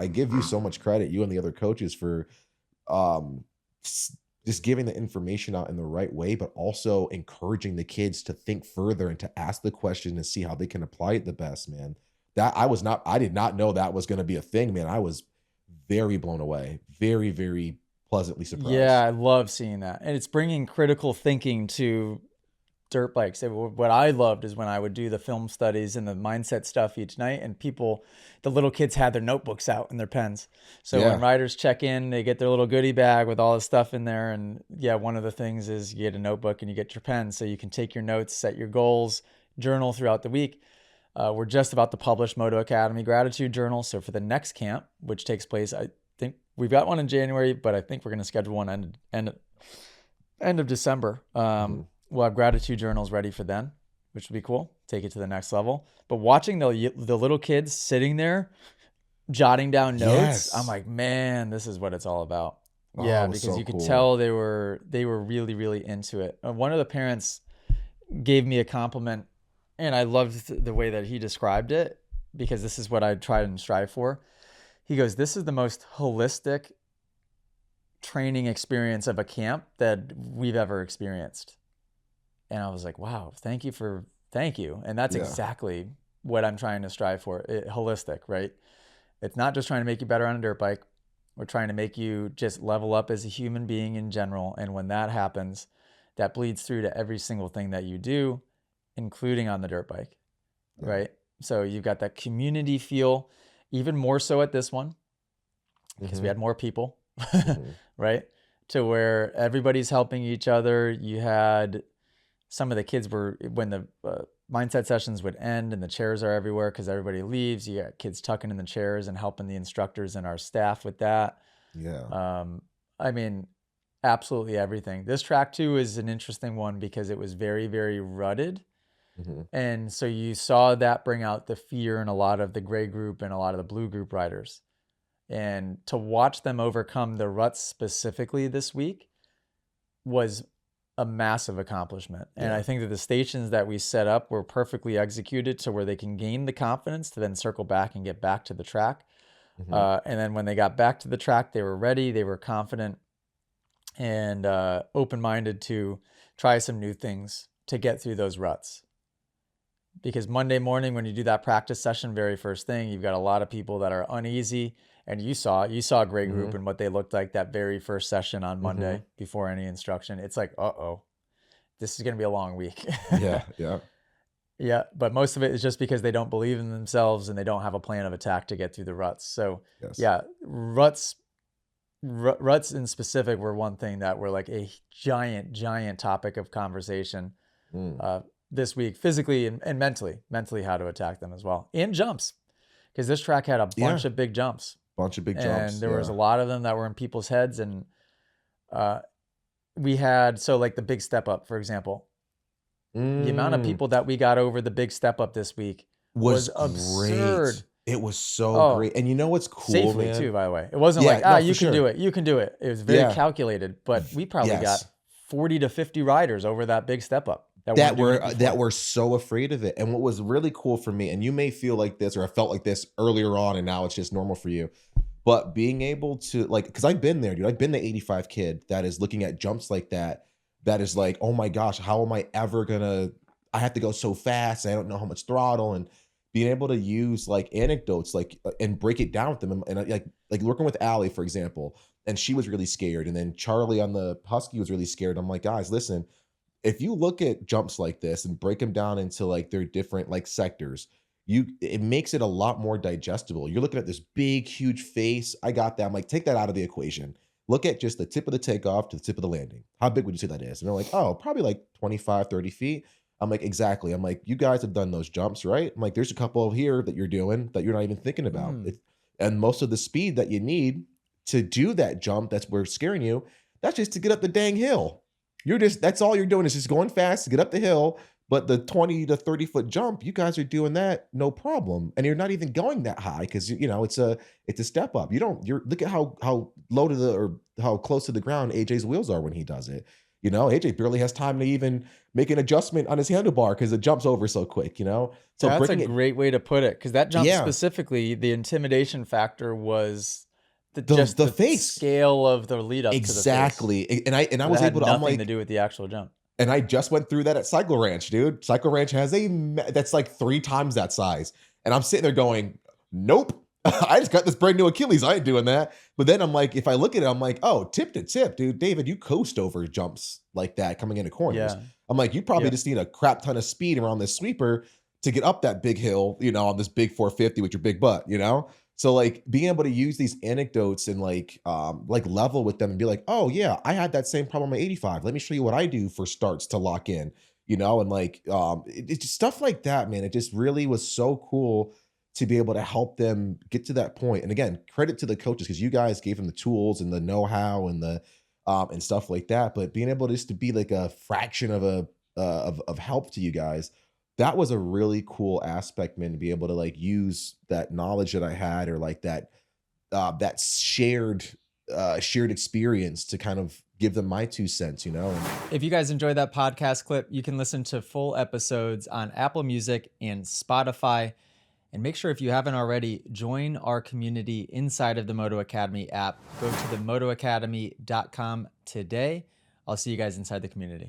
I give you so much credit, you and the other coaches, for um just giving the information out in the right way, but also encouraging the kids to think further and to ask the question and see how they can apply it the best, man. That I did not know that was going to be a thing, man. I was very blown away, very, very pleasantly Yeah, surprised. I love seeing that. And it's bringing critical thinking to dirt bikes. What I loved is when I would do the film studies and the mindset stuff each night, and the little kids had their notebooks out and their pens. So when Yeah. riders check in, they get their little goodie bag with all the stuff in there. And yeah, one of the things is you get a notebook and you get your pen so you can take your notes, set your goals, journal throughout the week. We're just about to publish Moto Academy Gratitude Journal. So for the next camp, which takes place, I think we've got one in January, but I think we're going to schedule one end of December. Mhm. We'll have gratitude journals ready for then, which will be cool. Take it to the next level. But watching the little kids sitting there jotting down notes, I'm Yes. like, man, this is what it's all about. Oh, Yeah, it was because so you could cool. tell they were really, really into it. One of the parents gave me a compliment, and I loved the way that he described it, because this is what I try and strive for. He goes, "This is the most holistic training experience of a camp that we've ever experienced." And I was like, wow, thank you. And that's Yeah. exactly what I'm trying to strive for. Holistic, right? It's not just trying to make you better on a dirt bike. We're trying to make you just level up as a human being in general. And when that happens, that bleeds through to every single thing that you do, including on the dirt bike, Yeah. right? So you've got that community feel, even more so at this one, because we Mhm. had more people, Mhm. right? To where everybody's helping each other. You had some of the kids were, when the mindset sessions would end and the chairs are everywhere because everybody leaves, you got kids tucking in the chairs and helping the instructors and our staff with that. Yeah. Um, I mean, absolutely everything. This track too is an interesting one because it was very, very rutted. Mhm. And so you saw that bring out the fear in a lot of the gray group and a lot of the blue group riders. And to watch them overcome the ruts specifically this week was a massive accomplishment. And I Yeah. think that the stations that we set up were perfectly executed to where they can gain the confidence to then circle back and get back to the track. Mhm. And then when they got back to the track, they were ready, they were confident, and open-minded to try some new things to get through those ruts. Because Monday morning, when you do that practice session, very first thing, you've got a lot of people that are uneasy. And you saw a great group Mhm. and what they looked like that very first session on Mhm. Monday before any instruction. It's like, uh-oh, this is going to be a long week. Yeah. Yeah. Yeah, but most of it is just because they don't believe in themselves and they don't have a plan of attack to get through the ruts. So Yes. yeah, ruts in specific were one thing that were like a giant, giant topic of conversation Mm. uh, this week, physically and mentally how to attack them as well. And jumps, because this track had a Yeah. bunch of big jumps, Bunch of big and jumps. there was a Yeah. lot of them that were in people's heads. And uh, we had, so like the big step up, for example, the amount of Mm. people that we got over the big step up this week Was was great. absurd. It was so Oh, great. And you know what's cool, safely too, man? by the way. It wasn't like, Yeah, no, for you can do sure. it. You can do it. It was very Yeah. calculated, but we probably got Yes. 40 to 50 riders over that big step up that weren't doing it That before. were so afraid of it. And what was really cool for me, and you may feel like this or I felt like this earlier on and now it's just normal for you, but being able to like, because I've been there, dude. I've been the 85 kid that is looking at jumps like that, that is like, oh my gosh, how am I ever gonna, I have to go so fast. I don't know how much throttle, and being able to use like anecdotes, like and break it down with them. And like working with Allie, for example, and she was really scared. And then Charlie on the Husky was really scared. I'm like, guys, listen, if you look at jumps like this and break them down into like their different like sectors, it makes it a lot more digestible. You're looking at this big, huge face. I got that. I'm like, take that out of the equation. Look at just the tip of the takeoff to the tip of the landing. How big would you say that is? And they're like, oh, probably like 25, 30 feet. I'm like, exactly. I'm like, you guys have done those jumps, right? I'm like, there's a couple of here that you're doing that you're not even thinking about. Mm. And most of the speed that you need to do that jump that's where scaring you, that's just to get up the dang hill. That's all you're doing is just going fast to get up the hill, but the 20 to 30-foot jump, you guys are doing that no problem. And you're not even going that high because it's a step up. You're look at how low to the or how close to the ground AJ's wheels are when he does it. You know, AJ barely has time to even make an adjustment on his handlebar because it jumps over so quick, you know? So That's a bringing it, great way to put it, because that jump yeah, specifically, the intimidation factor was just the the face. scale of the lead up to the face. Exactly. And I That was had able to, I'm nothing to like, do with the actual jump. and I just went through that at Cycle Ranch, dude. Cycle Ranch has that's like 3 times that size. And I'm sitting there going, nope. I just got this brand new Achilles. I ain't doing that. But then I'm like, if I look at it, I'm like, oh, tip to tip, dude. David, you coast over jumps like that coming into corners. Yeah. I'm like, you probably Yeah. just need a crap ton of speed around this sweeper to get up that big hill, you know, on this big 450 with your big butt, you know? So like being able to use these anecdotes and like level with them and be like, oh yeah, I had that same problem at 85. Let me show you what I do for starts to lock in, you know, and it's just stuff like that, man. It just really was so cool to be able to help them get to that point. And again, credit to the coaches because you guys gave them the tools and the know-how and the and stuff like that. But being able just to be like a fraction of a of help to you guys, that was a really cool aspect, man, to be able to like use that knowledge that I had or like that shared experience to kind of give them my 2 cents, you know. And If you guys enjoyed that podcast clip, you can listen to full episodes on Apple Music and Spotify. And make sure, if you haven't already, join our community inside of the Moto Academy app. Go to themotoacademy.com today. I'll see you guys inside the community.